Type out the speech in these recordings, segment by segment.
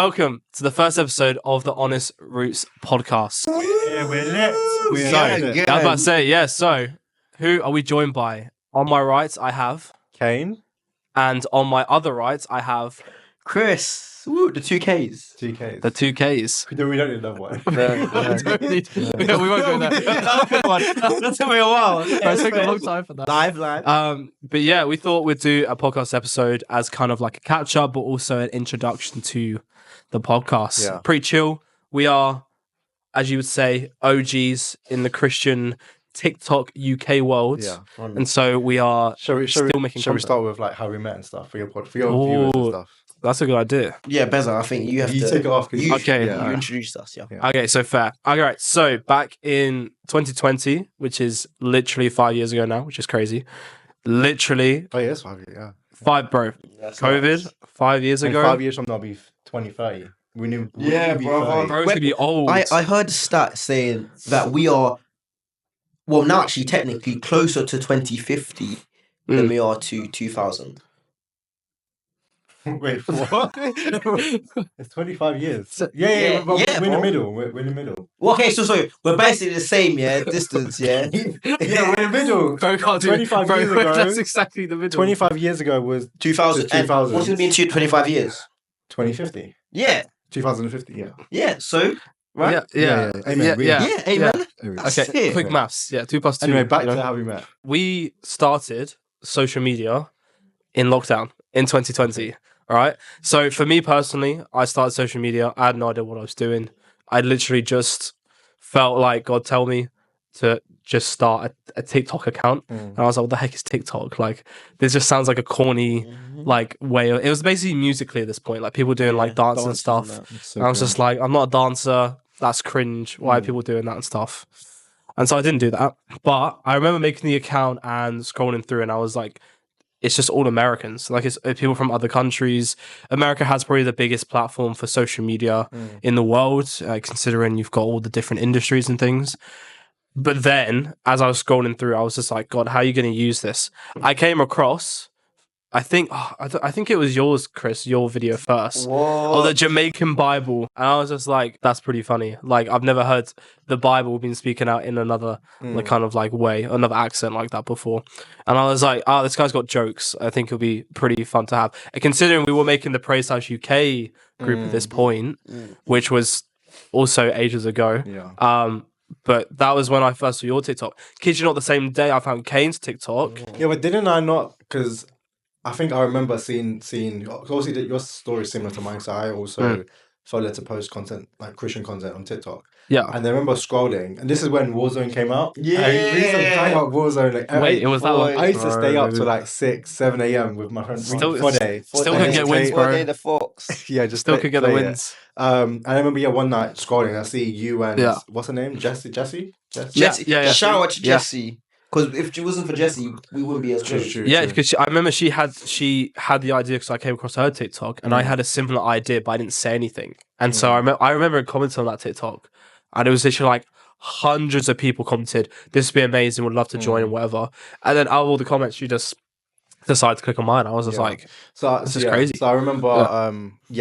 welcome to the first episode of the Honest Roots podcast. Yeah, we're lit. I'm about to say, so who are we joined by? On my right, I have Kane. And on my other right, I have Chris. Woo, the 2Ks. the two Ks. We don't need another one. We won't go there. That took me a while. It took a long time for that. Live. But yeah, we thought we'd do a podcast episode as kind of like a catch up, but also an introduction to the podcast. Yeah. Pretty chill. We are, as you would say, OGs in the Christian TikTok UK world. Yeah. And so we are Shall we content. start with like how we met and stuff for your viewers and stuff? That's a good idea. Yeah, Beza, I think you have to... You take it off. You, Okay. You introduced us, yeah. Okay, so fair. All right, so back in 2020, which is literally 5 years ago now, which is crazy. Literally, Oh, yeah, it's 5 years, yeah. bro. That's COVID, nice. 5 years In ago. 5 years from now, it'll be 2030. We knew. Yeah, we'll be bro. 30. Bro's gonna be old. I heard a stat saying that we are, well, now actually technically closer to 2050 than we are to 2000. Wait, what? It's 25 years. Yeah, Yeah, we're in the bro. middle. We're in the middle. Well, okay, so we're basically the same, distance, Yeah, we're in the middle. Bro, can't do 25 bro, years ago. That's exactly the middle. 25 years ago was 2000. And 2000. what's going to be in 25 years? 2050. Yeah, 2050, yeah. yeah, so, right? Yeah. Amen. Yeah. Yeah, amen. Okay, Sick. quick maths. Yeah, 2 plus 2. Anyway, back you know? to how we met. We started social media in lockdown in 2020. All right. So for me personally, I started social media. I had no idea what I was doing. I literally just felt like God tell me to just start a TikTok account. And I was like, what the heck is TikTok? Like, this just sounds like a corny, like, way. It was basically Musically at this point, like people doing like dance and stuff. And I was just like, I'm not a dancer. That's cringe. Why are people doing that and stuff? And so I didn't do that. But I remember making the account and scrolling through, and I was like, it's just all Americans. Like, it's people from other countries. America has probably the biggest platform for social media in the world, considering you've got all the different industries and things. But then, as I was scrolling through, I was just like, God, how are you going to use this? I came across, I think it was yours, Chris, your video first. Whoa. Or the Jamaican Bible. And I was just like, that's pretty funny. Like, I've never heard the Bible being spoken out in another like kind of like way, another accent like that before. And I was like, this guy's got jokes. I think it'll be pretty fun to have. And considering we were making the Praise House UK group at this point, which was also ages ago. Yeah. But that was when I first saw your TikTok. Kid you not, the same day I found Kane's TikTok. Yeah, but didn't I not? Because I think I remember seeing. Obviously, your story is similar to mine. So I also felt led to post content, like Christian content, on TikTok. Yeah. And I remember scrolling, and this is when Warzone came out. Yeah. And we used to play out Warzone. Like, Wait, it was that one? I used to stay up Bro. till like 6, 7 a.m. with my friends. Still- for day. still And couldn't get just wins, play- bro. the Fox. Yeah, just Still play- could get the play it. wins. And I remember, one night scrolling, I see you and Yeah. what's her name? Jesse. Jesse. Yeah. Shout out to Yeah. Jesse. Because if it wasn't for Jesse, we wouldn't be as close. Yeah, because I remember she had the idea because I came across her TikTok and I had a similar idea, but I didn't say anything. And so I remember commenting on that TikTok, and it was literally like hundreds of people commented, "This would be amazing, would love to join and whatever." And then out of all the comments, she just decided to click on mine. I was just like, So this is crazy. So I remember,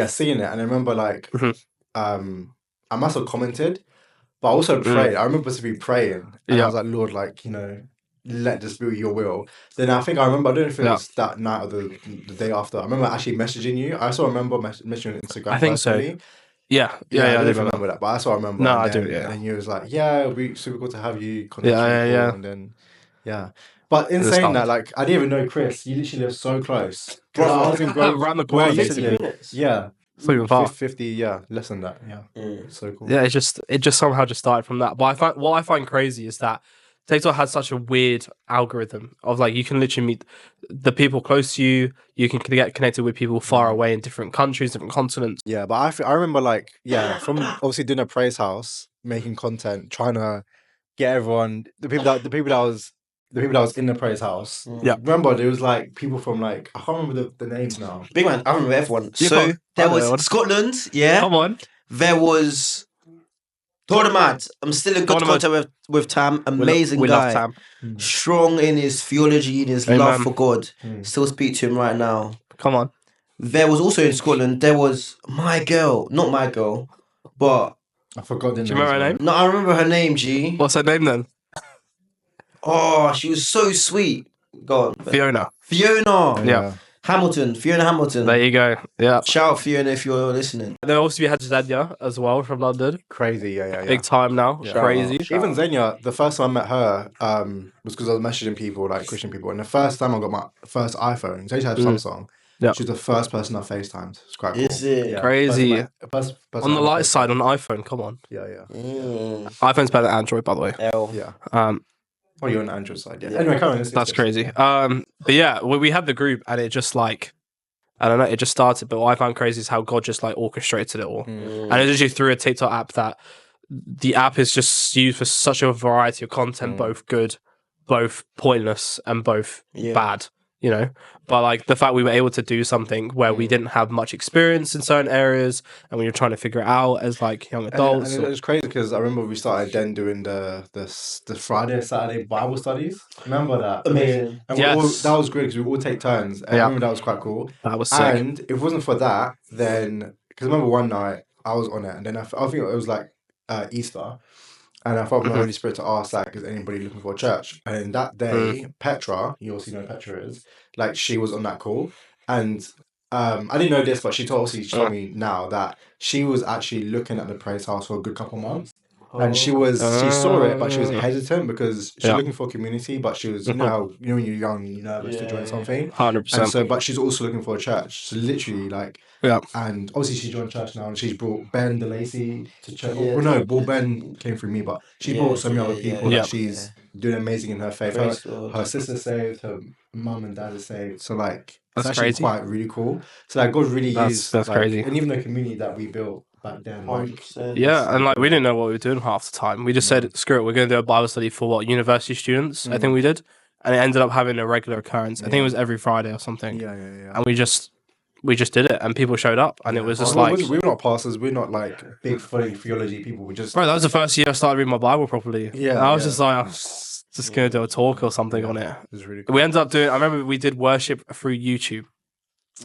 seeing it, and I remember like, Mhm. I must have commented, but I also prayed. I remember to be praying, and I was like, Lord, like, let this be your will. Then I think I remember, I don't know if it was that night or the day after. I remember actually messaging you. I also remember messaging you on Instagram. I think so. personally. yeah, I don't even remember that, but that's what I remember. No, And I do, then- yeah. And then you was like, it'll be super cool to have you. Yeah. And then, But in At the saying start. that, like, I didn't even know Chris. You literally live so close. Bro, I was in around the corner, where you basically. live. Yeah. It's not even far. 50, less than that. Yeah. So cool. Yeah, it just somehow just started from that. But what I find crazy is that TikTok has such a weird algorithm of like you can literally meet the people close to you. You can get connected with people far away in different countries, different continents. Yeah, but I remember like, from obviously doing a praise house, making content, trying to get everyone, the people that was in the praise house. Yeah. Remember there was like people from like, I can't remember the names now. Big man, I remember everyone. You So can't- there I know. was Scotland, yeah. Come on, There was Tornamad. I'm still in good Tornamad. contact with Tam. Amazing we guy. love Tam. Strong in his theology, in his Amen. love for God. Mm. Still speak to him right now. Come on. there was also in Scotland, there was not my girl, but I forgot the name. Do you remember her name? no, I remember her name, G. What's her name then? Oh, she was so sweet. Go on. Fiona. Fiona. Yeah. Fiona Hamilton. There you go. Yeah. Shout out Fiona if you're listening. Then also we had Zenya as well from London. Crazy, yeah. Big time now. Yeah. Crazy. Even Xenia, the first time I met her was because I was messaging people, like Christian people. And the first time I got my first iPhone, so I used to have Samsung. Yeah. She was the first person I FaceTimed. It's quite cool. Is it? Yeah. Crazy. First On the light side, on iPhone, come on. Yeah. iPhone's better than Android, by the way. L. Yeah. Oh, you're on the Android side, yeah. Anyway, come on. That's crazy. But yeah, we had the group and it just like, I don't know, it just started. But what I found crazy is how God just like orchestrated it all. And it's actually through a TikTok app that the app is just used for such a variety of content, both good, both pointless, and both bad. You know, but like the fact we were able to do something where we didn't have much experience in certain areas and we were trying to figure it out as like young adults. And it was crazy because I remember we started then doing the Friday, Saturday Bible studies. Remember that? Amazing. And Yes. that was great because we would all take turns. And I remember that was quite cool. That was sick. And if it wasn't for that, then because I remember one night I was on it and then I think it was like Easter. And I felt the Holy Spirit to ask, like, is anybody looking for a church? And that day, Petra, you also know who Petra is, like, she was on that call. And I didn't know this, but she told me now that she was actually looking at the Praise House for a good couple months. And she saw it, but she was hesitant because she was looking for community, but she was, you know when you're young, you're nervous to join something. 100%. And so, but she's also looking for a church. So literally, like, and obviously she joined church now, and she's brought Ben DeLacy to church. Ben came through me, but she brought so many other people that she's doing amazing in her faith. Her sister's saved, her mum and dad are saved. So like, that's it's actually crazy. quite really cool. So like, God really used that's like, crazy. and even the community that we built back then, like, 100%. Yeah, and like we didn't know what we were doing half the time. We just said, screw it, we're going to do a Bible study for university students, I think we did. And it ended up having a regular occurrence. I think it was every Friday or something. Yeah. And we just did it and people showed up and it was just like... We're not pastors, we're not like big theology people, we just... Bro, that was the first year I started reading my Bible properly. Yeah, And I was just like, I'm just going to do a talk or something on it. It was really cool. We ended up doing, I remember we did worship through YouTube.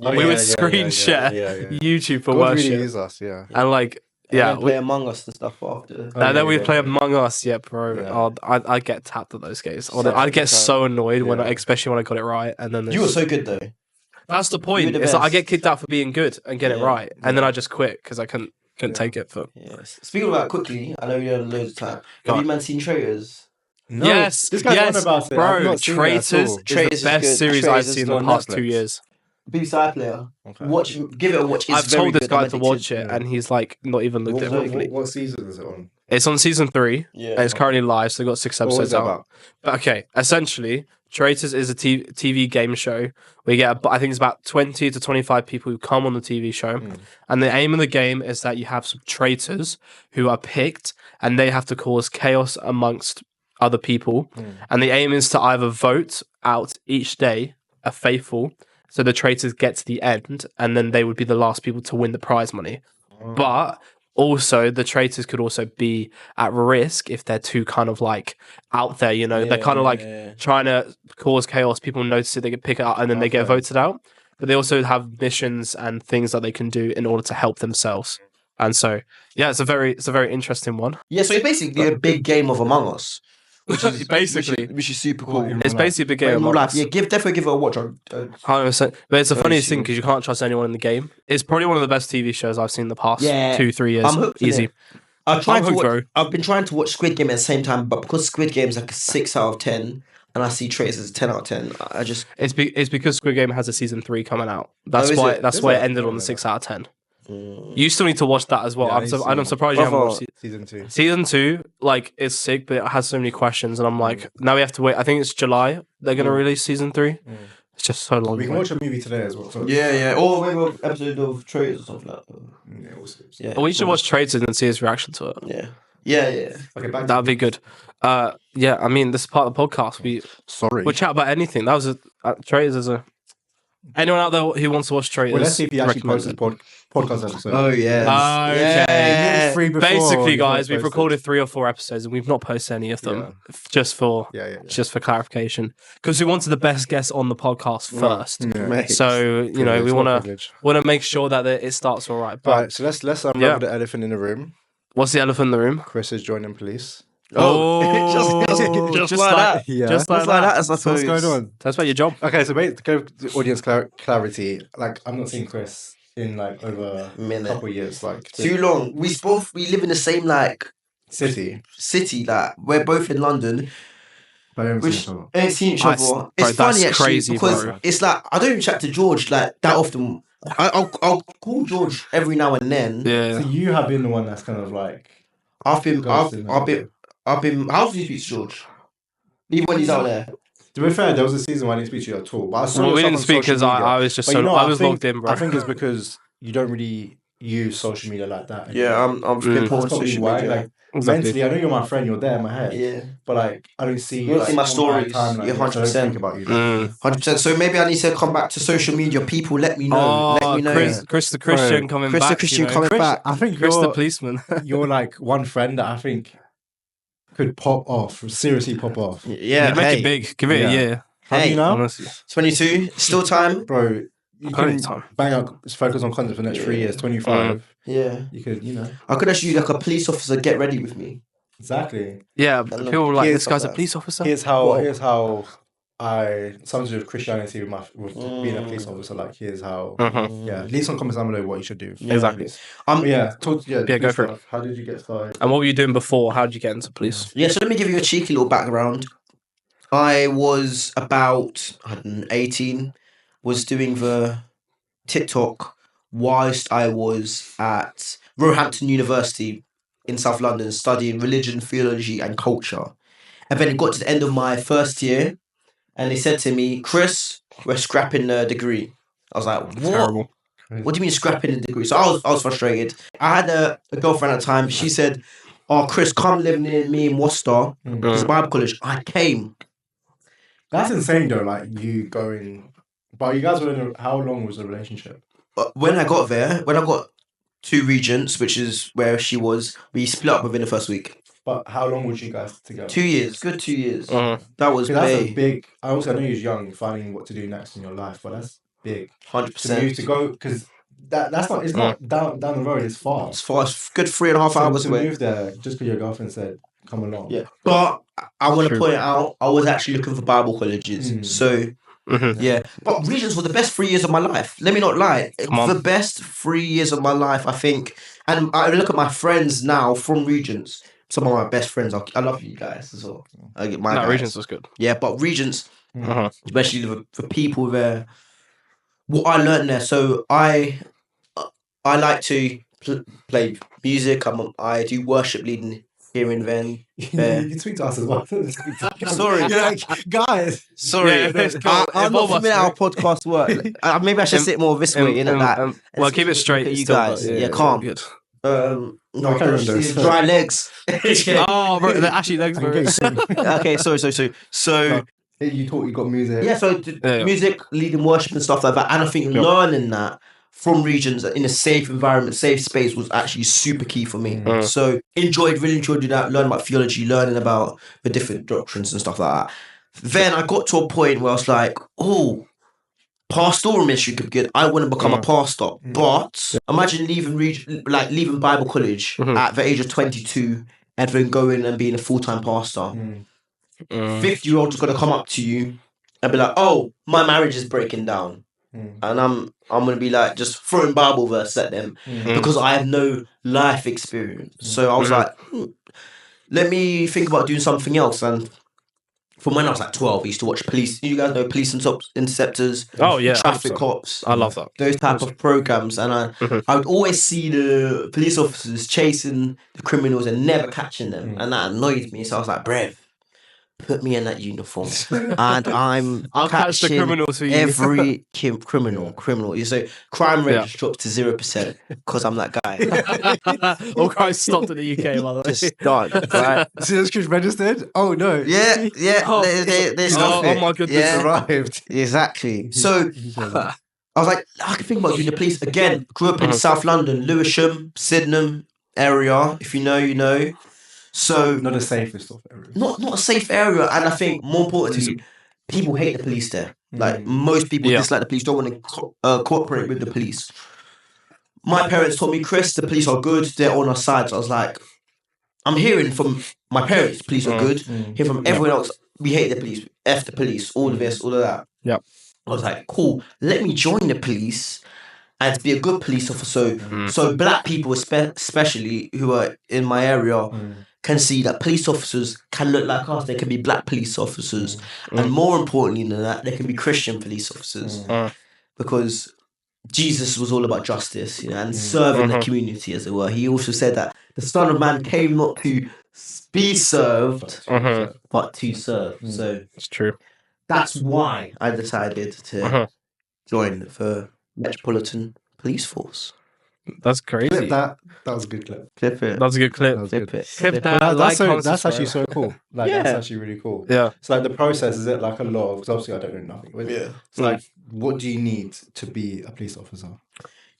We would screen share YouTube for God worship. really is us, yeah. And like, Yeah, play Among Us and stuff after. And then we'd play Among Us, bro. Yeah. I'd get tapped at those games. I'd get so annoyed when, especially when I got it right. And then You were so good though. that's the point. the It's like I best. get kicked out for being good and get it right, and then I just quit because I couldn't take it. For Yes. Speaking about quickly, I know we had loads of time. Have you man seen Traitors? No, yes, this guy's on about it. I've bro. not seen it at Traitors all. is the Traitors is best good. series Traitors I've is seen in the on past Netflix. 2 years. BBC iPlayer. Okay. Give it a watch. It's I've very told this good. guy I'm to watch addicted. it, and he's like not even looked at it properly. What season is it on? It's on season 3. Yeah. And it's currently live, so they've got 6 What was episodes it out. about? But okay, essentially, Traitors is a TV game show. We get, I think it's about 20 to 25 people who come on the TV show. And the aim of the game is that you have some traitors who are picked and they have to cause chaos amongst other people. And the aim is to either vote out each day a faithful, so the traitors get to the end and then they would be the last people to win the prize money. But also, the traitors could also be at risk if they're too kind of like out there, you know, they're kind of like trying to cause chaos. People notice it, they can pick it up and then they get voted out. But they also have missions and things that they can do in order to help themselves. And so, yeah, it's a very interesting one. Yeah, so it's basically a big game of Among Us. Which is Basically. which is super cool. It's basically a big game. In real Among life, Us. yeah, definitely give it a watch. 100%. But it's the Very funniest thing soon. because you can't trust anyone in the game. It's probably one of the best TV shows I've seen in the past 2-3 years. I'm hooked. Easy. I've bro. I've been trying to watch Squid Game at the same time, but because Squid Game is like a 6 out of 10, and I see Traitors as a 10 out of 10, I just It's because Squid Game has a season 3 coming out. That's is why. it? That's Is why it? it ended on the 6 out of 10. You still need to watch that as well. Yeah, I need to see I'm it. surprised you haven't Brother. watched it. Season 2. Season 2, like, is sick, but it has so many questions, and I'm like, now we have to wait. I think it's July. They're gonna release season 3. It's just so long. We can away. watch a movie today as well. So or maybe an episode of Traitors or something like that. yeah, we'll see. Yeah, We should watch Traitors and see his reaction to it. Yeah. Okay, back to That'd be good. Yeah, I mean, this is part of the podcast. We'll chat about anything. That was Traitors is a. Anyone out there who wants to watch Traitors? Well, let's see if he actually recommend posts his it. podcast episode. Oh yeah. Okay. Three before Basically, you guys, we've posted. recorded 3 or 4 episodes and we've not posted any of them. Just for clarification, because we wanted the best guest on the podcast first. So you know, we want to make sure that it starts all right. But right, so let's unravel the elephant in the room. What's the elephant in the room? Kris is joining police. Oh, just like that. Yeah. Just like that. That's What's going on? That's about your job. Okay, so to go to audience clarity, like I'm not seeing Kris in like over a couple of years, like too long. We live in the same like city. Like we're both in London. But I ain't seen each other. It's funny actually crazy, because bro. it's like I don't even chat to George like that often. I'll call George every now and then. Yeah. So you have been the one that's kind of like I've been. How often do you speak to George? Even when he's out there. To be fair, there was a season when I didn't speak to you at all. But I saw we didn't speak because I was just I was logged in, bro. I think it's because you don't really use social media like that. Yeah, I'm important on social media. Like mentally, I know you're my friend. You're there in my head. Yeah, but like I don't see you. Don't see my stories. Timeline, You're 100%. Think about you. 100%. So maybe I need to come back to social media. People, let me know. Let me know. Chris the Christian coming back. Chris the Christian coming back. I think Chris the policeman. You're like one friend that I think could pop off. Seriously, pop off. Yeah, make it big. Give it a year. How do you know? Honestly. 22, still time, bro. You can bang out, focus on content for the next 3 years. 25. Yeah, you could, you know. I could actually like a police officer. Get ready with me. Exactly. Yeah, people were like, this guy's a police officer. Here's how I something to do with Christianity with being a police officer. Like here's how. Yeah, leave some comments down below what you should do. Yeah. Exactly. Go for it. How did you get started? And what were you doing before? How did you get into police? Yeah, so let me give you a cheeky little background. I was about 18, was doing the TikTok whilst I was at Roehampton University in South London studying religion, theology and culture. And then it got to the end of my first year and they said to me, Kris, we're scrapping the degree. I was like, what? Terrible. What do you mean scrapping the degree? So I was frustrated. I had a girlfriend at the time. She said, oh, Kris, come live near me in Worcester. It's Bible college. I came. That's insane though, like you going... But you guys were in how long was the relationship? When I got there, when I got to Regents, which is where she was, we split up within the first week. But how long was you guys together? 2 years, good 2 years. That was big. That's a big... I know you're young, finding what to do next in your life, but that's big. 100%. To go, because that's not... It's not down the road, it's far. It's far, it's good 3.5 hours away. To move there, just because your girlfriend said, come along. Yeah. But I want to point out, I was actually looking for Bible colleges. So... yeah, but Regents were the best 3 years of my life. Let me not lie. The best 3 years of my life, I think. And I look at my friends now from Regents. Some of my best friends. I love you guys as well. I get my Regents was good. Yeah, but Regents, especially the people there. What I learned there. So I like to play music. I do worship leading here and then. You tweet to us as well. Sorry. You're like, guys. Sorry. I'm not familiar how podcast work. Maybe I should sit more this way in that. Well, keep it straight. You guys. Yeah, calm. Good. No, dry legs. Oh, bro, the ashy legs. Okay, so you thought you got music. Yeah, so music, leading worship and stuff like that. And I think learning that from Regents in a safe environment, safe space was actually super key for me. So really enjoyed doing that, learning about theology, learning about the different doctrines and stuff like that. Then I got to a point where I was like, oh, pastoral ministry could be good. I want to become a pastor. But imagine leaving Bible college at the age of 22 and then going and being a full-time pastor. 50-year-old's going to come up to you and be like, oh, my marriage is breaking down. And I'm going to be like just throwing Bible verses at them because I have no life experience. So I was like, let me think about doing something else. And from when I was like 12, I used to watch police. You guys know Police Interceptors? Oh, yeah. Traffic Cops. I love that. Those type of programs. And I would always see the police officers chasing the criminals and never catching them. And that annoyed me. So I was like, Brev, put me in that uniform and I'll catch the criminals for you. Every criminal. So crime rate drops to 0% because I'm that guy. All crime stopped in the UK, by the way. Just done, right? So this registered? Oh no. Yeah. Oh my goodness, yeah. Arrived. Exactly. So I was like, I can think about doing the police again. Grew up in South London, Lewisham, Sydenham area. If you know, you know. So not the safest of areas. Not a safe area, and I think more importantly, people hate the police there. Like most people dislike the police, don't want to cooperate with the police. My parents told me, Chris, the police are good. They're on our side. So I was like, I'm hearing from my parents, the police are good. Hearing from everyone else, we hate the police. F the police. All of this, all of that. Yep. I was like, cool. Let me join the police and be a good police officer. So black people, especially who are in my area, can see that police officers can look like us. They can be black police officers, and more importantly than that, they can be Christian police officers, because Jesus was all about justice, and serving the community, as it were. He also said that the Son of Man came not to be served, but to serve. So it's true. That's why I decided to join the Metropolitan Police Force. That's crazy. Clip that. That was a good clip. Clip it. That's a good clip. Clip it. Clip that. That's actually so cool. Like that's actually really cool. Yeah. So like the process, is it like a lot of, because obviously I don't know nothing. But so like what do you need to be a police officer?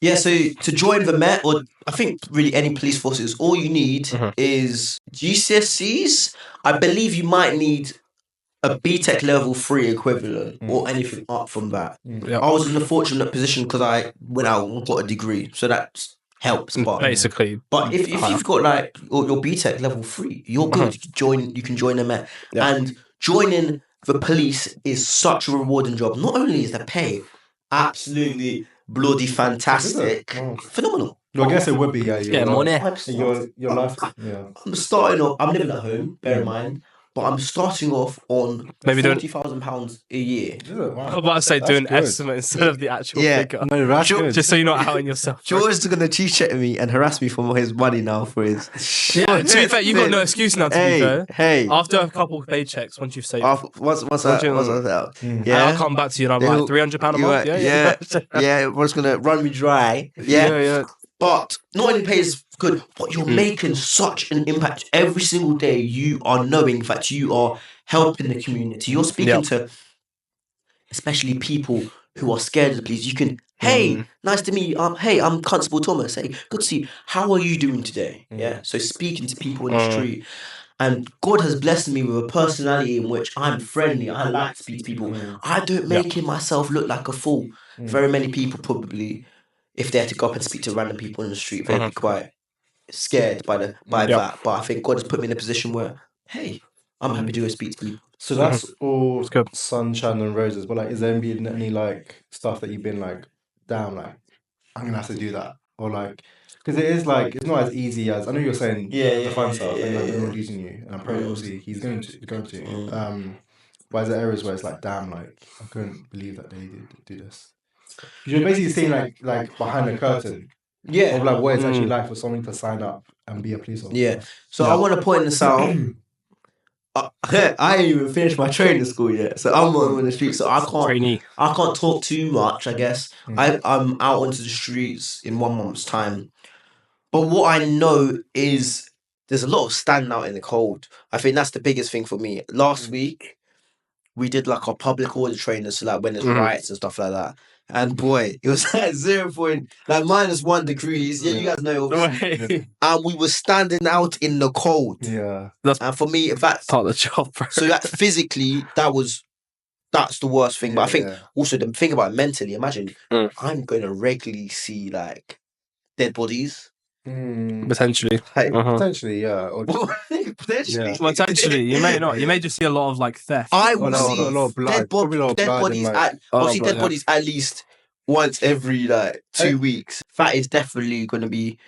Yeah, so to join the Met, or I think really any police forces, all you need is GCSEs. I believe you might need a BTEC level 3 equivalent or anything up from that. I was in a fortunate position because I went out and got a degree, so that helps. But basically, but if you've got like your BTEC level 3, you're good. You can join the Met, and joining the police is such a rewarding job. Not only is the pay absolutely bloody fantastic, phenomenal. Well, I guess it would be. Yeah, money. Your life. Yeah. I'm starting off. I'm living at home. Bear in mind. But I'm starting off on maybe £40,000 a year. Wow. I was about to say do an estimate instead of the actual figure. No, that's good. Just so you're not outing yourself. George's going to cheat me and harass me for his money now for his... Yeah, to be fair, you've got no excuse now, to be fair. Hey. After a couple of paychecks, once you've saved... Once that's out. Yeah. I'll come back to you and I'm like, £300 a month? Yeah, what's going to run me dry. Yeah. But not only pay is good, but you're making such an impact every single day. You are knowing that you are helping the community. You're speaking to, especially people who are scared of the police. You can, hey, nice to meet you. Hey, I'm Constable Thomas. Hey, good to see you. How are you doing today? Yeah. So speaking to people in the street. And God has blessed me with a personality in which I'm friendly. I like to speak to people. I don't make myself look like a fool. Very many people probably, if they had to go up and speak to random people in the street, they'd be quite scared by that. But I think God has put me in a position where, hey, I'm happy to go speak to people. So that's all sunshine and roses. But like, is there been any like stuff that you've been like, damn, like I'm gonna have to do that, or like, because it is like it's not as easy as I know you're saying the fun stuff and like they're not using you, and I'm probably obviously he's going to. But is there areas where it's like, damn, like I couldn't believe that they did do this. You're basically seeing like behind the curtain, of like what it's actually like for someone to sign up and be a police officer. Yeah. So I want to point this out. I ain't even finished my training school yet, so I'm on the street. So I can't talk too much. I guess I'm out onto the streets in 1 month's time. But what I know is there's a lot of standing out in the cold. I think that's the biggest thing for me. Last week we did like our public order training, so like when there's riots and stuff like that. And boy, it was like -1 degrees. Yeah, you guys know. And we were standing out in the cold. Yeah. And for me, that's part of the job, bro. So that physically, that's the worst thing. But I think also the thing about it mentally, imagine I'm going to regularly see like dead bodies. Potentially. Potentially, yeah. Or Potentially. Well, potentially. You may not. You may just see a lot of like theft. I will see a lot of blood. Dead bodies. I'll see dead bodies at least once every like 2 weeks. That is definitely going to be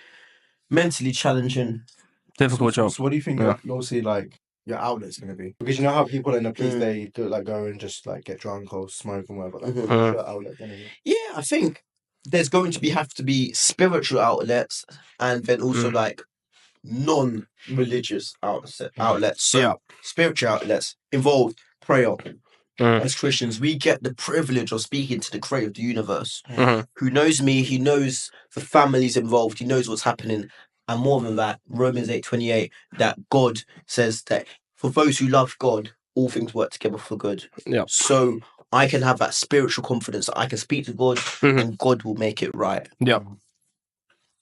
mentally challenging. Difficult job. So what do you think you'll see like your outlet's going to be? Because you know how people in the police, they do like go and just like get drunk or smoke and whatever. Like, what's your outlet going to be? Yeah, I think there's going to have to be spiritual outlets and then also like non-religious outlets. So spiritual outlets involve prayer. As Christians, we get the privilege of speaking to the creator of the universe, who knows me, he knows the families involved, he knows what's happening. And more than that, Romans 8:28, that God says that for those who love God, all things work together for good. Yeah. So I can have that spiritual confidence that I can speak to God and God will make it right. Yep.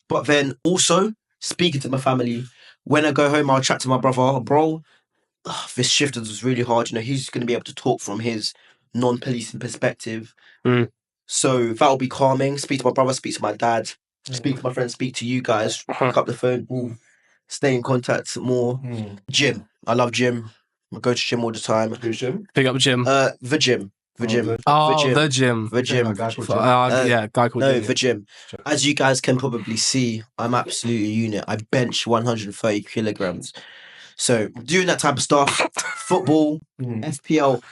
But then also speaking to my family, when I go home, I'll chat to my brother, bro. This shift was really hard. You know, he's going to be able to talk from his non-policing perspective. So that'll be calming. Speak to my brother, speak to my dad, speak to my friends, speak to you guys, pick up the phone, stay in contact more. Gym. I love gym. I go to gym all the time. Gym? Pick up gym. The gym. The gym. Oh, the gym. The gym. A guy called Jim. Yeah, guy called No, Jim. the gym. As you guys can probably see, I'm absolutely a unit. I bench 130 kilograms. So doing that type of stuff, football, FPL.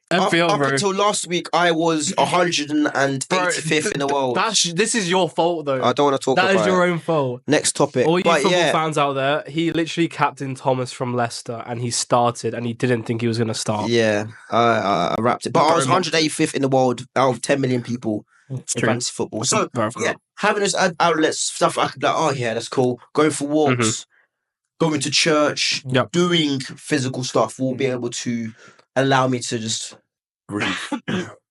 Up until last week, I was 185th in the world. This is your fault, though. I don't want to talk about it. That is your own fault. Next topic. All you football fans out there, he literally captained Thomas from Leicester, and he started, and he didn't think he was going to start. Yeah, I wrapped it. But I was 185th in the world out of 10 million people in fantasy football. So, yeah, having those outlets, stuff I could be like, oh yeah, that's cool. Going for walks, going to church, doing physical stuff will be able to allow me to just breathe.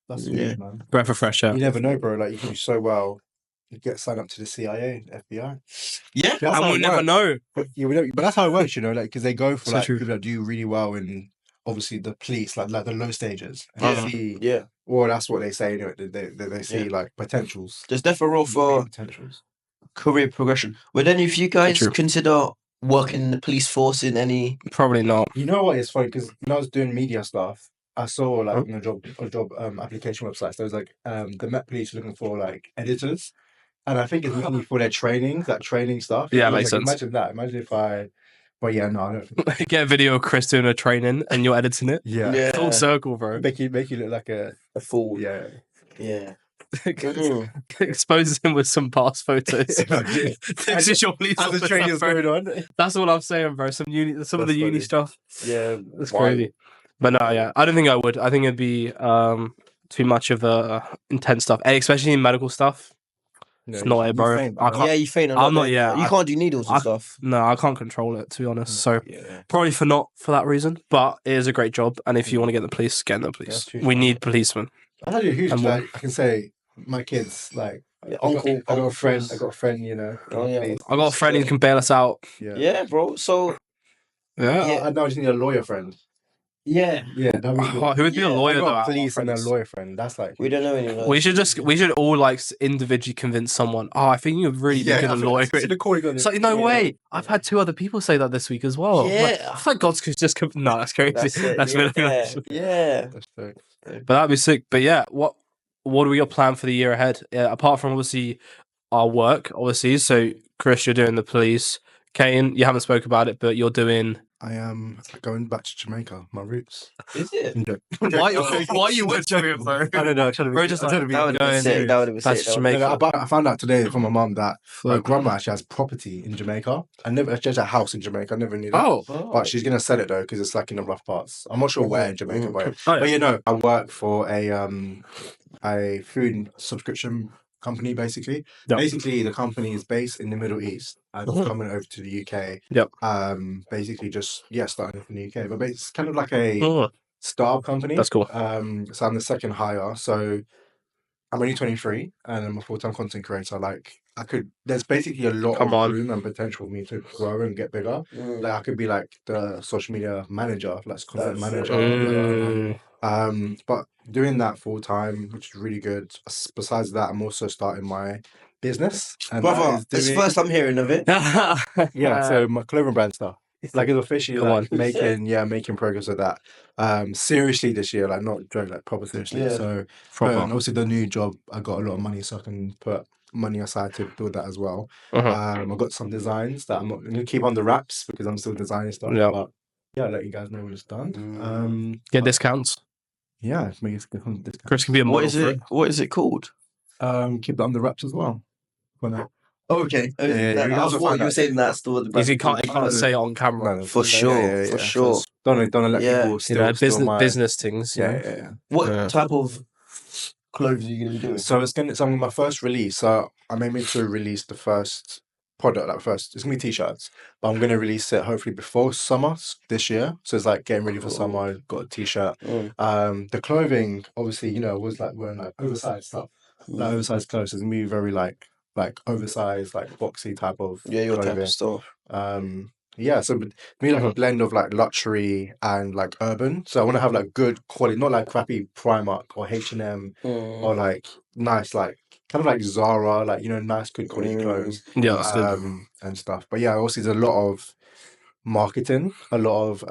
That's huge, man. Breath of fresh air. You never know, bro. Like, you can do so well. You get signed up to the CIA, FBI. Yeah, and we'll never know. But that's how it works, you know, like, because they go for people that do really well in, obviously, the police, like the low stages. And they see, well, that's what they say, anyway. They see, like, potentials. There's definitely role for potentials. Career progression. Would any of you guys consider working in the police force in any? Probably not. You know what? It's funny because when I was doing media stuff, I saw like on a job application websites, there was like the Met Police looking for like editors, and I think it's mainly for their training stuff. Yeah, makes sense. Imagine that. Imagine if I. But yeah, no, I don't think. Get a video of Chris doing a training and you're editing it. Yeah. Full circle, bro. Make you look like a fool. Yeah. Yeah. Exposes him with some past photos. This is your police officer, training's going on. That's what I'm saying, bro. Some of the uni stuff. Yeah, that's crazy. But no, yeah, I don't think I would. I think it'd be too much of intense stuff, especially in medical stuff. It's not it, bro. You faint a lot. I'm not. Yeah, you can't do needles and stuff. No, I can't control it, to be honest. So probably not for that reason. But it is a great job, and if you want to get in the police, get in the police. We need policemen. I had a huge. Like, I can say my kids, like uncle. I got a friend. You know. Oh yeah. I got a friend who can bail us out. Yeah, bro. So. Yeah. I now just need a lawyer friend. Yeah. Who would be a lawyer? I got a police and a lawyer friend. That's like we don't know anyone. We should all like individually convince someone. Oh, I think you're really good a lawyer. It's like no way. I've had 2 other people say that this week as well. Yeah. I feel like God's just no, that's crazy. That's yeah. But that'd be sick. But yeah, what do we got planned for the year ahead? Apart from obviously our work, obviously. So Chris, you're doing the police. Kane, you haven't spoke about it, but you're doing. I am going back to Jamaica, my roots. Is it? Why you with Jamaica, bro? I don't know. Bro, just that would have been sick. Jamaica. I found out today from my mum that my grandma actually has property in Jamaica. She has a house in Jamaica. I never knew that. But she's gonna sell it though because it's like in the rough parts. I'm not sure where in Jamaica, but you know, I work for a food subscription company basically. Basically, the company is based in the Middle East and coming over to the UK. Basically, just starting in the UK, but it's kind of like a startup company. That's cool. So I'm the second hire. So I'm only 23 and I'm a full-time content creator. Like there's basically a lot of room and potential for me to grow and get bigger. Like I could be like the social media manager, like content manager. But doing that full time, which is really good. Besides that, I'm also starting my business. And brother, it's the first I'm hearing of it. So my clothing brand stuff. Like it's officially making progress with that. Seriously this year, like not joking, like proper seriously. Yeah. So also the new job, I got a lot of money, so I can put money aside to build that as well. I've got some designs that I'm not going to keep on the wraps because I'm still designing stuff. But I'll let you guys know when it's done. Get discounts. Yeah, make it discount. Chris can be a model. What is it called? Keep that under wraps as well. Okay. I thought you were saying that store. He can't say it on camera. For sure. Don't let people steal business things. Yeah. What type of clothes are you going to be doing? So it's my first release. So I'm aiming to release the first product like first. It's gonna be t-shirts, but I'm gonna release it hopefully before summer this year. So it's like getting ready for summer. I've got a t-shirt. The clothing, obviously, was like wearing like oversized stuff, like oversized clothes. It's gonna be very like oversized, like boxy type of your clothing. type of stuff. Yeah, so me like a blend of like luxury and like urban. So I want to have like good quality, not like crappy Primark or H&M or like nice like kind of like Zara, like nice good quality clothes. Yeah, that's good. And stuff. But yeah, also there's a lot of marketing, a lot of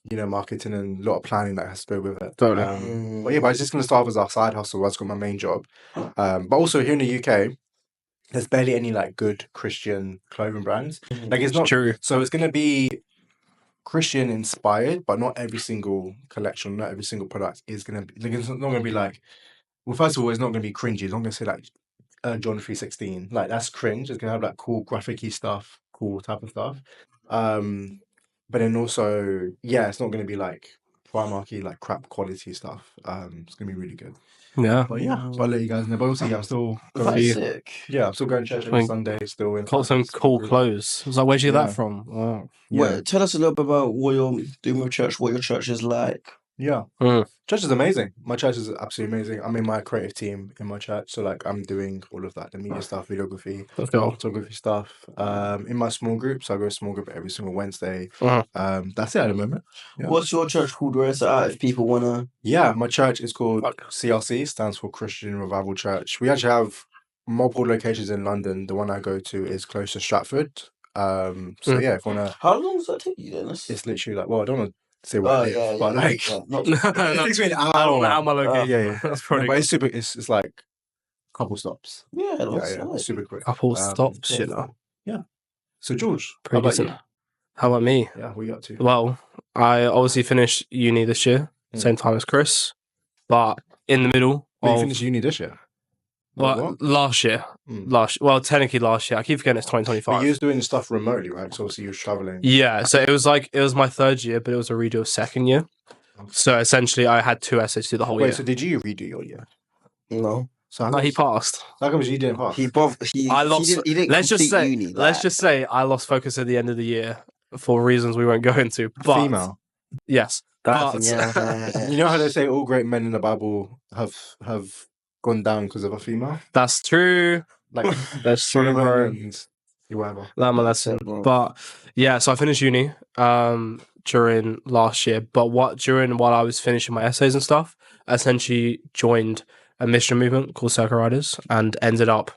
marketing and a lot of planning that has to go with it. Totally. But it's just gonna start off as our side hustle. That's got my main job. But also here in the UK. There's barely any like good Christian clothing brands. Like it's not true. So it's gonna be Christian inspired, but not every single collection, not every single product is gonna be. Like, it's not gonna be like. Well, first of all, it's not gonna be cringy. It's not gonna say like John 3:16. Like that's cringe. It's gonna have like cool graphic-y stuff, cool type of stuff. But then also, yeah, it's not gonna be like Primark-y, like crap quality stuff. It's gonna be really good. Yeah. But yeah, so I'll let you guys know. But also, yeah, I'm still going. Sick. Yeah, I'm still going to church every Sunday. Still in. Got some cool clothes. I was like, where'd you get that from? Wow. Well, tell us a little bit about what you're doing with church, what your church is like. Yeah. Church is amazing. My church is absolutely amazing. I'm in my creative team in my church. So like I'm doing all of that, the media stuff, videography, photography stuff. In my small group. So I go to small group every single Wednesday. That's it at the moment. Yeah. What's your church called? Where is it at if people wanna? Yeah, my church is called CRC, stands for Christian Revival Church. We actually have multiple locations in London. The one I go to is close to Stratford. So yeah, if you wanna. How long does that take you then? It's literally like, well, I don't want to say where I live, but like, it takes me an hour. I don't know how my location. Yeah. That's probably. But it's super. It's like a couple stops. Yeah, it's super quick. Couple stops, Yeah. So George, how about you? How about me? Yeah, what you up to? Well, I obviously finished uni this year, same time as Chris, but in the middle. You finished uni this year? Well, last year. Technically last year. I keep forgetting it's 2025. But you was doing stuff remotely, right? So obviously you was traveling. Yeah, so it was my third year, but it was a redo of second year. So essentially, I had 2 essays to do the whole year. So did you redo your year? No. So he passed. How come you didn't pass? I lost. He didn't let's just say I lost focus at the end of the year for reasons we won't go into. But female. Yes. You know how they say all great men in the Bible have gone down because of a female? That's true. Like that's true, bro. Whatever. Learn my lesson. But yeah, so I finished uni during last year. But while I was finishing my essays and stuff, I essentially joined a mission movement called Circle Riders and ended up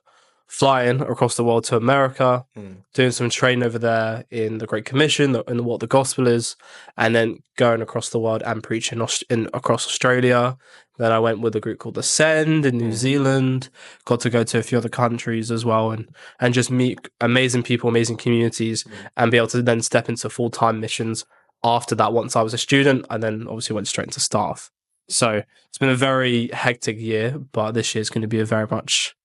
flying across the world to America, doing some training over there in the Great Commission and what the gospel is, and then going across the world and preaching across Australia. Then I went with a group called Ascend in New Zealand, got to go to a few other countries as well, and just meet amazing people, amazing communities, and be able to then step into full-time missions after that once I was a student, and then obviously went straight into staff. So it's been a very hectic year, but this year is going to be a very much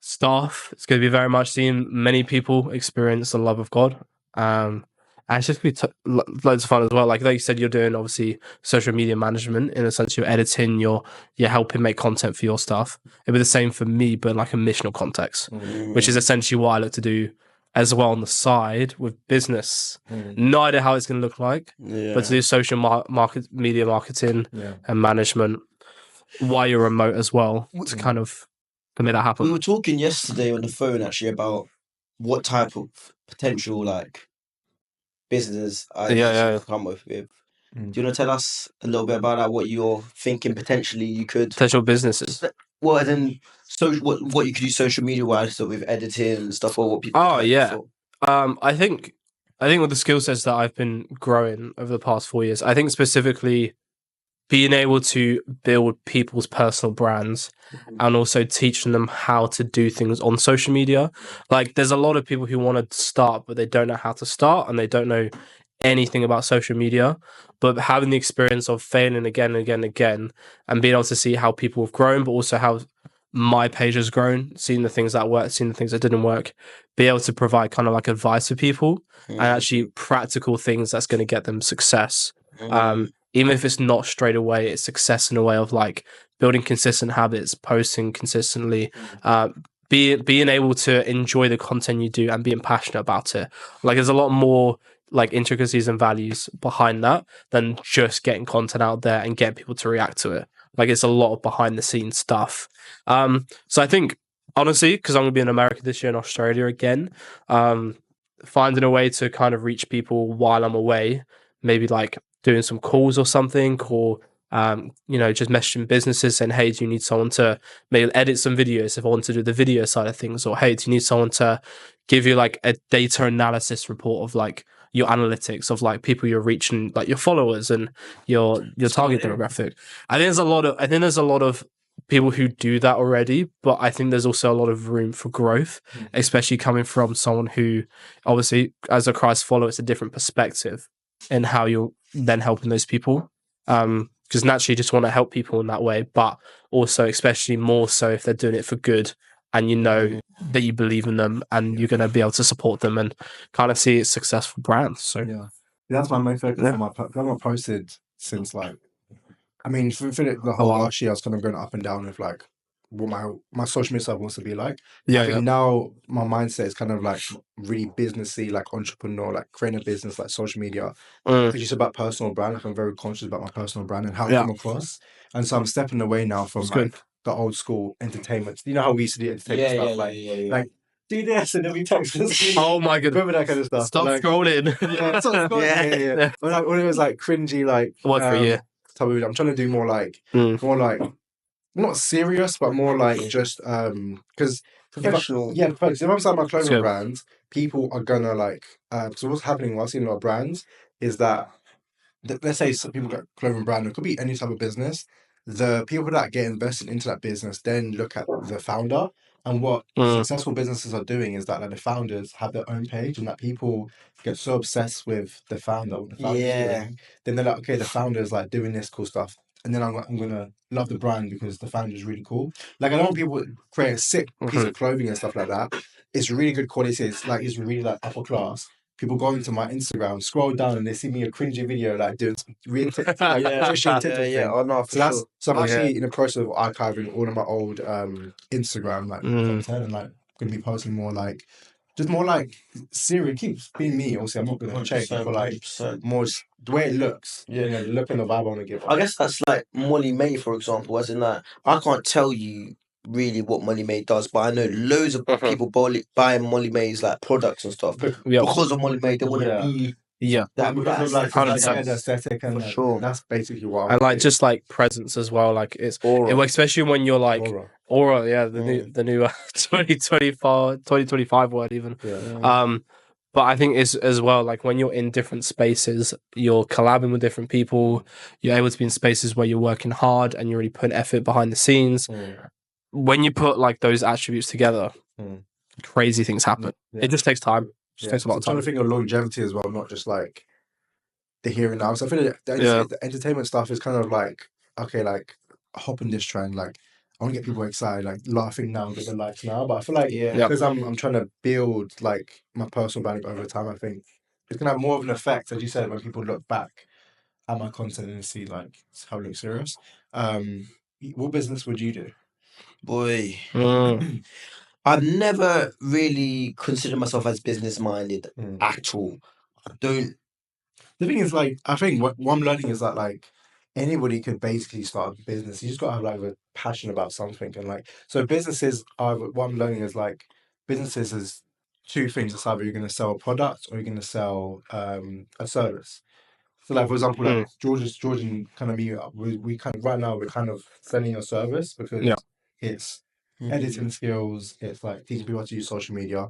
staff. It's going to be very much seeing many people experience the love of God. And it's just going to be loads of fun as well. Like you said, you're doing obviously social media management. In a sense, you're editing, you're helping make content for your stuff. It'll be the same for me, but in like a missional context, which is essentially what I look to do as well on the side with business. No idea how it's going to look like, but to do social media marketing and management while you're remote as well to kind of make that happen. We were talking yesterday on the phone actually about what type of potential like business I come with. Do you want to tell us a little bit about that? What you're thinking potentially you could potential businesses? Well, and then what you could do social media wise, so with editing and stuff, or what people. I think with the skill sets that I've been growing over the past 4 years, I think specifically being able to build people's personal brands and also teaching them how to do things on social media. Like there's a lot of people who want to start, but they don't know how to start and they don't know anything about social media, but having the experience of failing again and again and again and being able to see how people have grown, but also how my page has grown, seeing the things that worked, seeing the things that didn't work, be able to provide kind of like advice for people and actually practical things that's going to get them success. Even if it's not straight away, it's success in a way of like building consistent habits, posting consistently, being able to enjoy the content you do and being passionate about it. Like there's a lot more like intricacies and values behind that than just getting content out there and getting people to react to it. Like it's a lot of behind the scenes stuff. So I think honestly, because I'm gonna be in America this year and Australia again, finding a way to kind of reach people while I'm away, maybe like doing some calls or something, or just messaging businesses saying, hey, do you need someone to maybe edit some videos if I want to do the video side of things, or hey, do you need someone to give you like a data analysis report of like your analytics of like people you're reaching, like your followers and your target demographic. I think there's a lot of people who do that already, but I think there's also a lot of room for growth, especially coming from someone who obviously as a Christ follower, it's a different perspective in how you're then helping those people. Because naturally you just want to help people in that way, but also especially more so if they're doing it for good and you know that you believe in them and you're going to be able to support them and kind of see a successful brand. So that's my main focus for I've not posted since like, I mean, for the whole last year, I was kind of going up and down with like what my social media stuff wants to be like. I think now my mindset is kind of like really businessy, like entrepreneur, like creating a business, like social media. It's just about personal brand. Like I'm very conscious about my personal brand and how it come across. And so I'm stepping away now from the old school entertainment. You know how we used to do entertainment stuff, like do this and then we text this. Oh my goodness. Remember that kind of stuff. Stop scrolling. Yeah. When it was like cringy, like what for you? I'm trying to do more like not serious, but more like just because professional. Because if I'm starting my clothing brand, people are gonna like so what's happening while I've seen a lot of brands is that let's say some people got clothing brand, it could be any type of business. The people that get invested into that business then look at the founder. And what successful businesses are doing is that like, the founders have their own page and that people get so obsessed with the founder, what the founder's doing, then they're like, okay, the founder's like doing this cool stuff. And then I'm going to love the brand because the founder's really cool. Like I don't want people to create a sick piece of clothing and stuff like that. It's really good quality. It's really like upper class. People go into my Instagram, scroll down, and they see me a cringy video like doing some real Oh no, for sure. So I'm actually in the process of archiving all of my old Instagram like content and like going to be posting more like just more like serious. Keeps being me. Obviously, I'm not going to change, but like more just the way it looks. The look and the vibe I want to give. I guess that's like Molly May, for example. As in like, I can't tell you really what Molly May does, but I know loads of people buying Molly May's like products and stuff because of Molly May. They want to be that because of like the aesthetic and sure. That's basically what. And like just like presence as well. Like it's especially when you're like aura, the new 2025 word even. But I think it's as well like when you're in different spaces, you're collabing with different people. You're able to be in spaces where you're working hard and you're really putting effort behind the scenes. When you put like those attributes together, crazy things happen. It just takes time. It takes a lot of time. I'm trying to think of longevity as well, not just like the here and now. So I feel like the entertainment stuff is kind of like, okay, like hop in this trend. Like I want to get people excited, like laughing now, get the likes now. But I feel like because I'm trying to build like my personal brand over time, I think it's gonna have more of an effect, as you said, when people look back at my content and see like how it looks serious. What business would you do? Boy, I've never really considered myself as business minded at all. I don't. The thing is, like, I think what I'm learning is that like anybody could basically start a business. You just gotta have like a passion about something, and like so businesses are. What I'm learning is like businesses is two things. It's either you're gonna sell a product or you're gonna sell a service. So, like for example, like George and kind of me, we kind of right now we're kind of selling a service because it's editing skills. It's like teaching people how to use social media.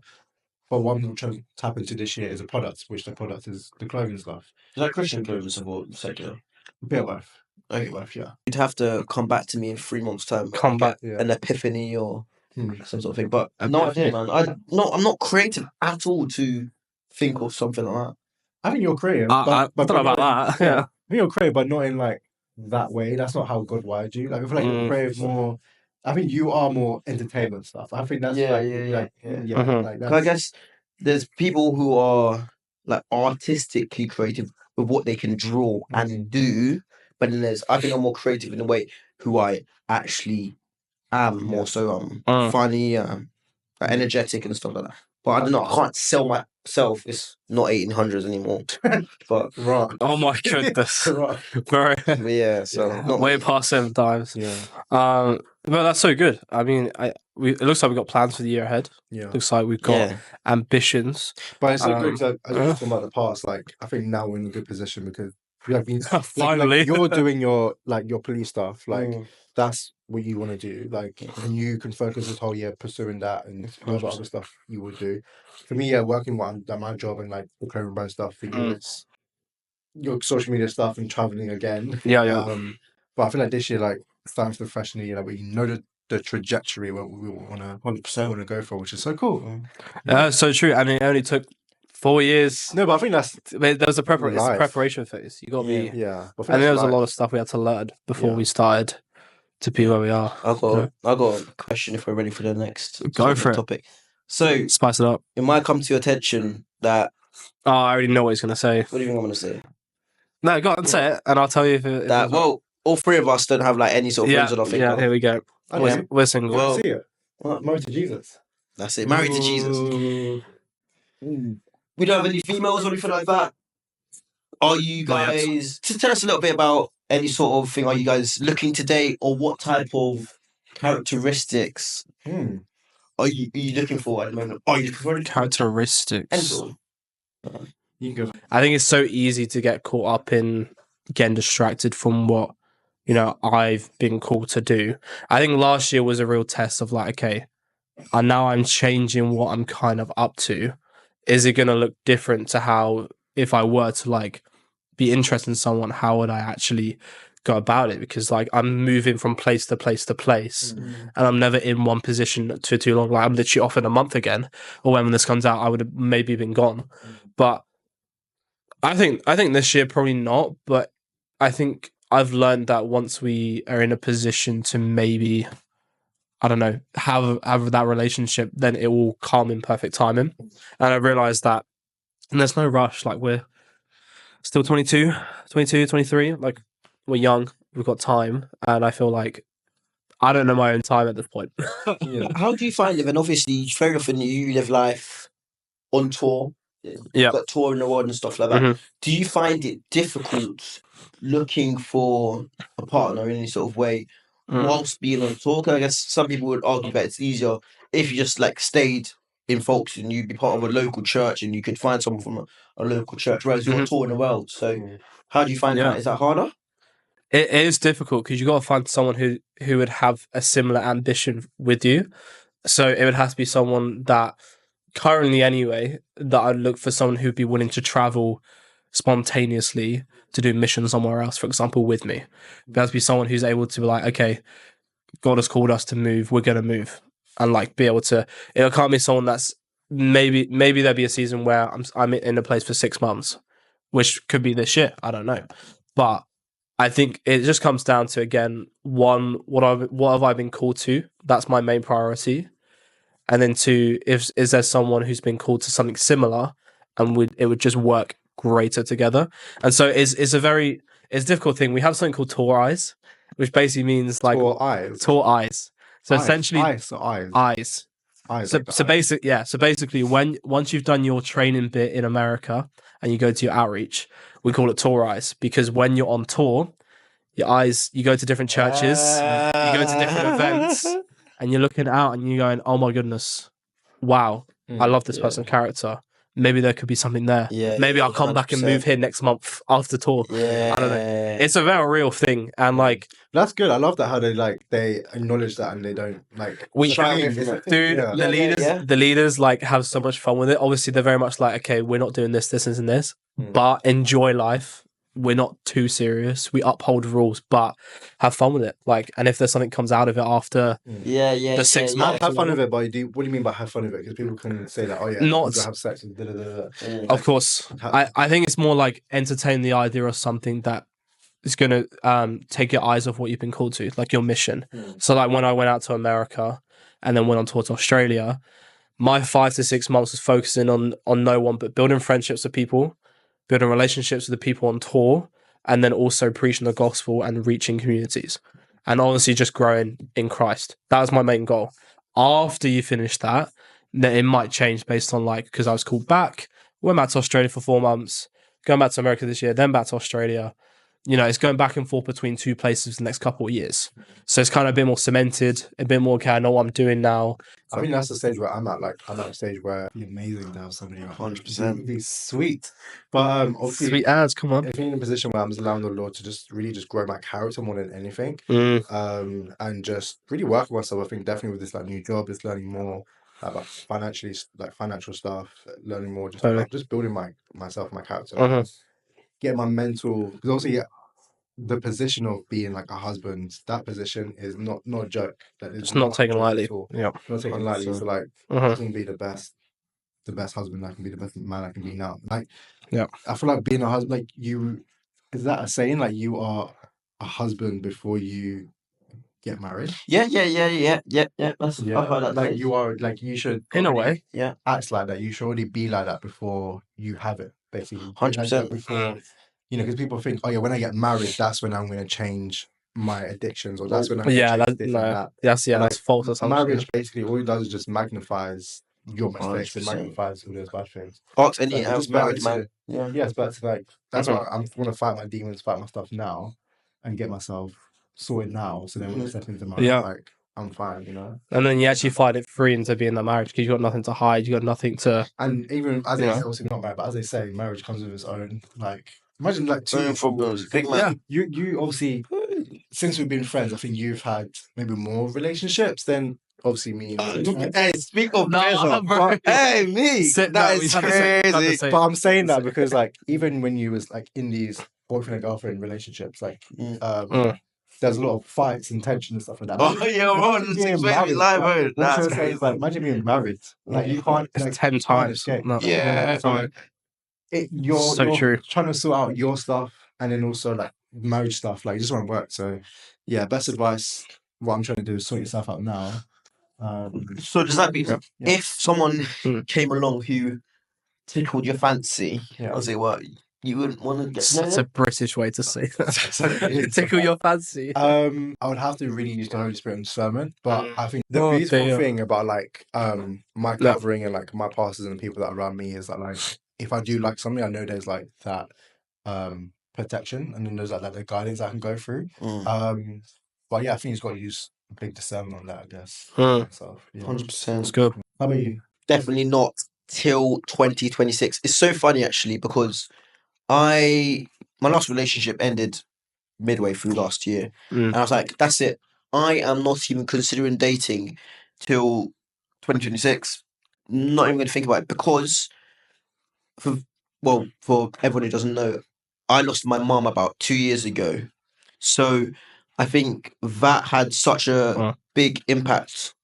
But what I'm trying to tap into this year is a product, which the product is the clothing stuff. Is that Christian clothing support secular? A bit of both. Okay. You'd have to come back to me in 3 months' time. Come back, an epiphany or some sort of thing. But no idea, man. I'm not creative at all to think of something like that. I think you're creative. I don't know about that. I think you're creative, but not in like that way. That's not how God wired you. Like I feel like you're creative more. I think you are more entertainment stuff. I think that's I guess there's people who are like artistically creative with what they can draw and do, but then I think I'm more creative in a way who I actually am more so funny, like energetic and stuff like that. But I don't know. I can't sell myself. It's not 1800s anymore. But Right. Oh my goodness. Right. Very yeah, so not way past 7 times. Yeah. But that's so good. I mean, it looks like we've got plans for the year ahead. Yeah. Looks like we've got ambitions. But it's so good because as we're talking about the past, like I think now we're in a good position because we have been Finally. like, you're doing your police stuff. Like that's what you want to do. Like and you can focus this whole year pursuing that and whatever other stuff you would do. For me, working my job and like the clothing brand stuff, for you it's your social media stuff and traveling again. Yeah. But I feel like this year, like starting for the fashion year, but you know the trajectory what we want to 100% want to go for, which is so cool. So true. And it only took 4 years. No, but I think that's There was a life. preparation phase. You got to be. Yeah. And there was a lot of stuff we had to learn before we started to be where we are. I got a question if we're ready for the next Go for it. topic. So Spice it up. it might come to your attention that. Oh, I already know what he's going to say. What do you think I'm going to say? No, go on and say it, and I'll tell you if it. That all 3 of us don't have like any sort of friends on our finger. Yeah, here we go. We're single. Well, see it. Married to Jesus. That's it. Married to Jesus. We don't have any females or anything like that. Are you guys... To tell us a little bit about any sort of thing. Are you guys looking to date or what type of characteristics are you looking for at the moment? Are you looking for characteristics? You can go. I think it's so easy to get caught up in getting distracted from what, I've been called to do. I think last year was a real test of like, okay, and now I'm changing what I'm kind of up to. Is it going to look different to how, if I were to like be interested in someone, how would I actually go about it? Because like I'm moving from place to place to place and I'm never in one position for too long. Like I'm literally off in a month again, or when this comes out, I would have maybe been gone. But I think this year probably not, but I think I've learned that once we are in a position to maybe, I don't know, have that relationship, then it will come in perfect timing. And I realized that, and there's no rush. Like we're still 22, 23. Like we're young, we've got time, and I feel like I don't know my own time at this point. How do you find it? And obviously, very often you live life on tour. Like touring the world and stuff like that. Do you find it difficult looking for a partner in any sort of way whilst being on tour? Because I guess some people would argue that it's easier if you just like stayed in Folkestone, you'd be part of a local church and you could find someone from a local church, whereas you're touring the world. So how do you find that? Is that harder? It is difficult because you got to find someone who would have a similar ambition with you. So it would have to be someone that currently anyway, that I'd look for someone who'd be willing to travel spontaneously to do missions somewhere else, for example, with me. It has to be someone who's able to be like, okay, God has called us to move, we're going to move. And like be able to, it can't be someone that's maybe there'll be a season where I'm in a place for 6 months, which could be this shit. I don't know. But I think it just comes down to, again, one, what have I been called to? That's my main priority. And then two, is there someone who's been called to something similar and it would just work greater together? And so it's a difficult thing. We have something called tour eyes, which basically means like tour eyes. So essentially eyes. So basically once you've done your training bit in America and you go to your outreach, we call it tour eyes, because when you're on tour, your eyes, you go to different churches, you go to different events, and you're looking out and you're going, oh my goodness, wow, I love this person's character. Maybe there could be something there. Maybe I'll come 100%. Back and move here next month after tour. I don't know. It's a very real thing, and like that's good. I love that how they acknowledge that and they don't like. We train, dude. The leaders like have so much fun with it. Obviously, they're very much like, okay, we're not doing this, and this, but enjoy life. We're not too serious. We uphold rules, but have fun with it. Like, and if there's something comes out of it after, the 6 months, have fun with it. But what do you mean by have fun with it? Because people can say that, oh yeah, not have sex and Of course, I think it's more like entertain the idea of something that is going to take your eyes off what you've been called to, like your mission. So, like when I went out to America and then went on tour to Australia, my 5 to 6 months was focusing on no one but building friendships with people, building relationships with the people on tour, and then also preaching the gospel and reaching communities. And honestly, just growing in Christ. That was my main goal. After you finish that, then it might change based on like, because I was called back, went back to Australia for 4 months, going back to America this year, then back to Australia. You know, it's going back and forth between two places the next couple of years. So it's kind of a bit more cemented, a bit more, okay, I know what I'm doing now. I mean, that's the stage where I'm at. Like, I'm at a stage where it'd be amazing to have somebody. 100%. It'd be sweet. But obviously, Sweet ads, come on. if you're in a position where I'm just allowing the Lord to just really just grow my character more than anything, and just really work on myself, I think definitely with this like new job, just learning more about financial stuff, learning more just about just building myself, my character, get my mental, because also the position of being like a husband, that position is not a joke. Like, it's not taken lightly. Yeah, not taken lightly. So like, I can be the best husband I can be, the best man I can be now. Like, I feel like being a husband, like is that a saying? Like, you are a husband before you get married? Yeah. That's I've heard that. Like, you are, like, you should in a way, act like that. You should already be like that before you have it. Basically, 100%. You know, because people think, oh yeah, when I get married, that's when I'm going to change my addictions, or that's when I'm that's false assumption. Marriage basically all it does is just magnifies your mistakes. 100%. It magnifies all those bad things. Ask any married man. It's better to like. That's why I want to fight my demons, fight my stuff now, and get myself sorted now. So then when I step into marriage, like, I'm fine, you know. And then you actually fight it free into being the marriage because you got nothing to hide, you got nothing to. And even as they say, also not married, but as they say, marriage comes with its own like. Imagine like two problems. Big man. You obviously, since we've been friends, I think you've had maybe more relationships than obviously me. Hey, speak of hey, me. That is crazy. But I'm saying that because like even when you was like in these boyfriend and girlfriend relationships, like there's a lot of fights and tension and stuff like that. Oh yeah, imagine being married. Like you can't. It's 10 times. Escape. No. Yeah. You're true. Trying to sort out your stuff and then also like marriage stuff, like it just won't work. So yeah, best advice, what I'm trying to do is sort yourself out now. So does that mean if someone came along who tickled your fancy, as it were, you wouldn't want to get That's a British way to say that. Tickle your fancy. I would have to really use the Holy Spirit and discernment, but I think the beautiful thing about like my covering and like my pastors and the people that are around me is that like if I do like something, I know there's like that protection, and then there's like the guidance I can go through. But yeah, I think he's got to use a big discernment on that, I guess. 100%. It's good. How about you? Definitely not till 2026. It's so funny actually because my last relationship ended midway through last year, and I was like, that's it. I am not even considering dating till 2026. Not even going to think about it because. For everyone who doesn't know, I lost my mum about 2 years ago. So I think that had such a big impact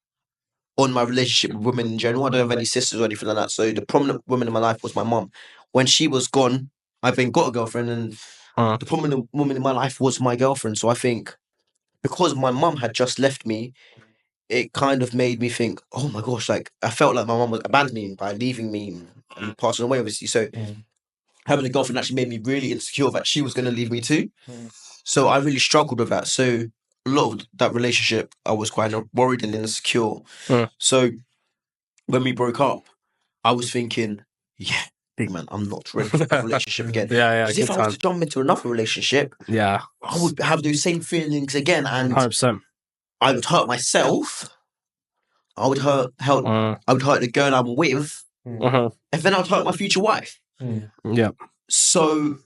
on my relationship with women in general. I don't have any sisters or anything like that. So the prominent woman in my life was my mum. When she was gone, I then got a girlfriend, and the prominent woman in my life was my girlfriend. So I think because my mum had just left me, it kind of made me think, oh my gosh, like I felt like my mum was abandoning me by leaving me and passing away, obviously. So having a girlfriend actually made me really insecure that she was going to leave me too. So I really struggled with that. So a lot of that relationship, I was quite worried and insecure. So when we broke up, I was thinking, big man, I'm not ready for that relationship again. Because if I was to jump into another relationship, I would have those same feelings again, and 100%. I would hurt myself. I would hurt the girl I'm with, and then I'd hurt my future wife. So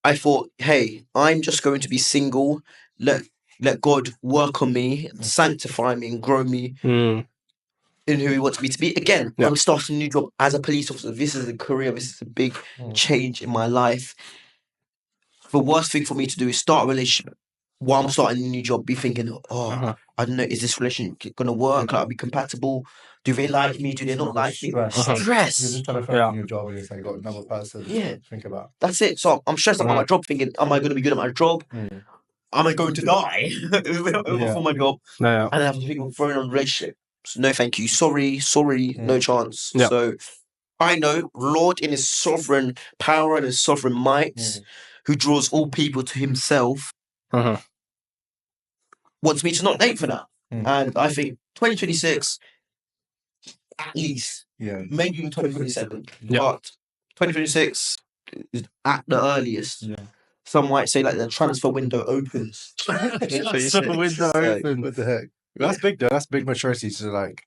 I thought, hey, I'm just going to be single. Let God work on me, sanctify me, and grow me in who He wants me to be. Again, I'm starting a new job as a police officer. This is a career. This is a big change in my life. The worst thing for me to do is start a relationship while I'm starting a new job. Be thinking, I don't know, is this relationship going to work? Like, are we compatible? Do they like me? Do they not like me? Stress. You're just trying to focus on your job and it's like got another person to think about. That's it. So I'm stressed about my job, thinking, am I going to be good at my job? Am I going to die for my job? And I have to think of throwing on a relationship. So no, thank you. Sorry, no chance. So I know Lord in His sovereign power and His sovereign might, who draws all people to Himself, wants me to not date for that. And I think 2026, at least. Yeah. Maybe 2027. Yeah. But 2026 is at the earliest. Yeah. Some might say like the transfer window opens. Transfer window open. What the heck? That's big though. That's big maturity to like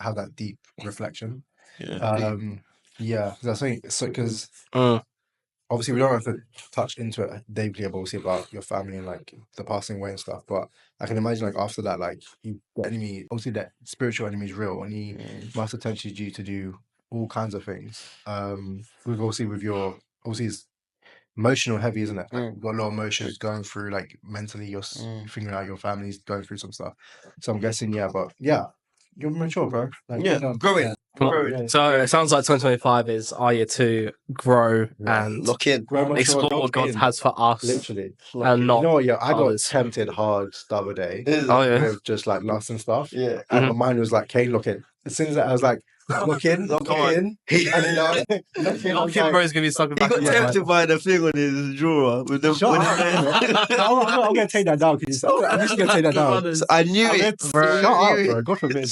have that deep reflection. Yeah. That's because obviously we don't have to touch into it deeply, obviously, about your family and like the passing away and stuff. But I can imagine like after that, like the enemy, obviously that spiritual enemy is real, and he must have tempted you to do all kinds of things. With your obviously it's emotional heavy, isn't it? Like, you've got a lot of emotions going through, like mentally, you're figuring out your family's going through some stuff. So I'm guessing, you're mature, bro. Like, growing. So it sounds like 2025 is our year to grow and Lock in. explore what God has for us. Literally. And not you know what? Yeah, I got others. tempted hard the other day. Oh yeah. With just like lust and stuff. Yeah. And my mind was like, Kane, look in. As soon as I was like, look in. And then Our kid bro is gonna be stuck in He back. got tempted by the thing on his drawer. With the, Shut up, I'm going to take that down. I'm just going to take that down. So I knew it. Shut up, bro. God forbid.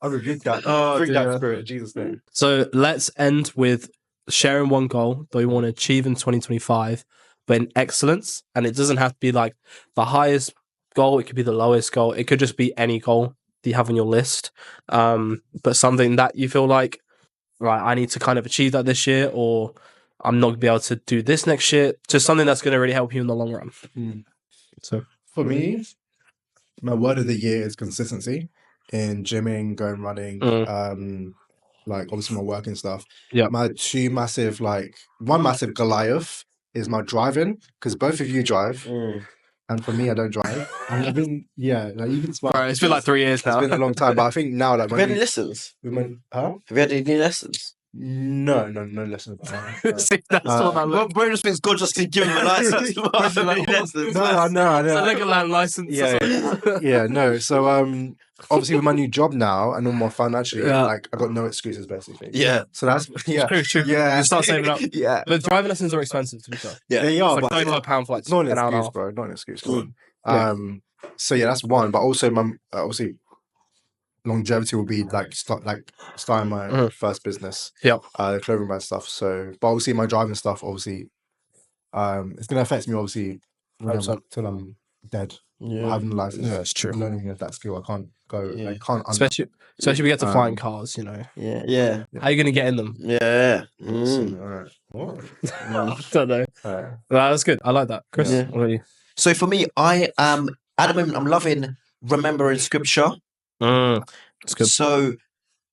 I rebuke that. Bring that spirit in Jesus' name. So let's end with sharing one goal that we want to achieve in 2025, but in excellence. And it doesn't have to be like the highest goal. It could be the lowest goal. It could just be any goal that you have on your list. But something that you feel like, right, I need to kind of achieve that this year, or I'm not going to be able to do this next year. Just something that's going to really help you in the long run. So for me, my word of the year is consistency in gymming, going running, like obviously my work and stuff. Yeah. My two massive, one massive Goliath is my driving, because both of you drive. And for me, I don't drive. And I've been, it's been like 3 years now. It's been a long time, but I think now that Have you had any lessons? Huh? Have you had any lessons? No lessons. See, that's what I look. Bro just thinks God just can give him a license. No, I know. It's a Legoland license. Yeah, no. So obviously with my new job now and more financially, like I got no excuses basically. Yeah. So that's True. Yeah. You start saving up. Yeah. But driving lessons are expensive to be fair. Yeah. They are, It's like but £35 for like not an an hour and a excuse, half. bro. Not an excuse. Come on. So yeah, that's one. But also my obviously longevity will be starting my first business. Yeah. Clothing brand stuff. So, but obviously my driving stuff, obviously, it's gonna affect me obviously till I'm dead. Yeah. Having a license. Yeah, it's true. Learning that skill, I can't go. Yeah. I can't. Especially we get to flying cars, you know. Yeah. How are you going to get in them? Yeah. All right. What? I don't know. Alright. That's good. I like that. Chris, Yeah. what about you? So for me, I am at the moment I'm loving remembering scripture. That's good. So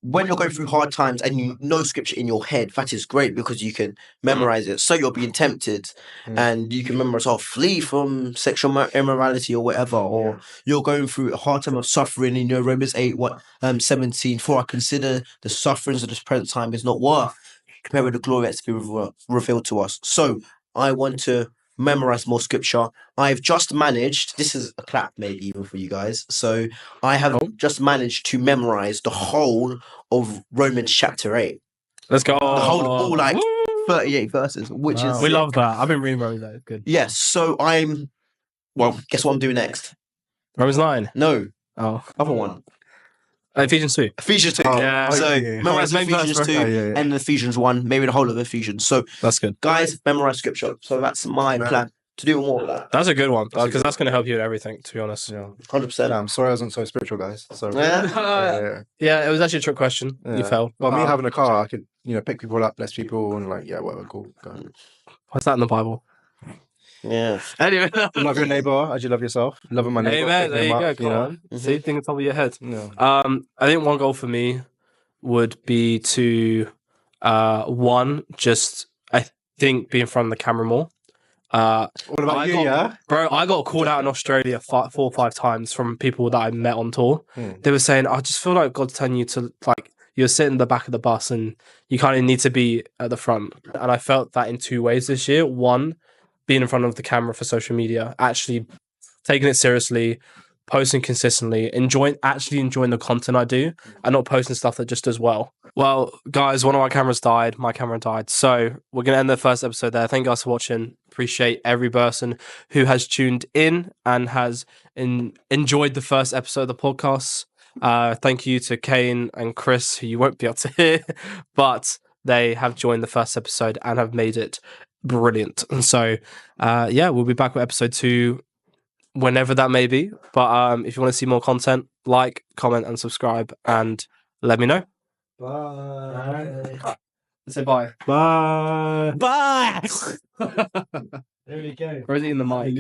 when you're going through hard times and you know scripture in your head, that is great because you can memorize it. So you're being tempted and you can memorize, flee from sexual immorality or whatever, or you're going through a hard time of suffering in Romans 8, 17, for I consider the sufferings of this present time is not worth compared with the glory that's to be revealed to us. So I want to memorize more scripture. I've just managed, this is a clap maybe even for you guys. So I have just managed to memorize the whole of Romans chapter 8. Let's go. The whole, all 38 verses, which is... We love that. I've been reading Romans 8. It's good. Yes, so guess what I'm doing next? Romans 9. No, Oh. other one. Ephesians 2. Ephesians 2. Yeah. So yeah. memorize Main verse, Ephesians 2 yeah. and Ephesians 1, maybe the whole of Ephesians. So That's good. guys, memorize scripture. So that's my plan, to do more of that. That's a good one because that's going to help you with everything, to be honest. Yeah. 100%. I'm sorry I wasn't so spiritual, guys. So Yeah, it was actually a trick question. Yeah. You failed. Well, me having a car, I could pick people up, bless people, and whatever, cool. Go. What's that in the Bible? Yeah. Anyway. Love your neighbor as you love yourself. Loving my neighbor. Amen. There picking you them go. up, Come on. See, think on top of your head. Yeah. I think one goal for me would be to I think be in front of the camera more. What about you? Bro, I got called out in Australia 4 or 5 times from people that I met on tour. They were saying, I just feel like God's telling you to you're sitting in the back of the bus and you kind of need to be at the front. And I felt that in 2 ways this year. One, being in front of the camera for social media, actually taking it seriously, posting consistently, enjoying the content I do, and not posting stuff that just does well. Well, guys, one of my cameras died. My camera died. So we're going to end the first episode there. Thank you guys for watching. Appreciate every person who has tuned in and has enjoyed the first episode of the podcast. Thank you to Kane and Chris, who you won't be able to hear, but they have joined the first episode and have made it brilliant. And so, we'll be back with episode 2 whenever that may be. But if you want to see more content, like, comment, and subscribe, and let me know. Bye. Say bye. Bye. Bye. There we go. Or is it in the mic?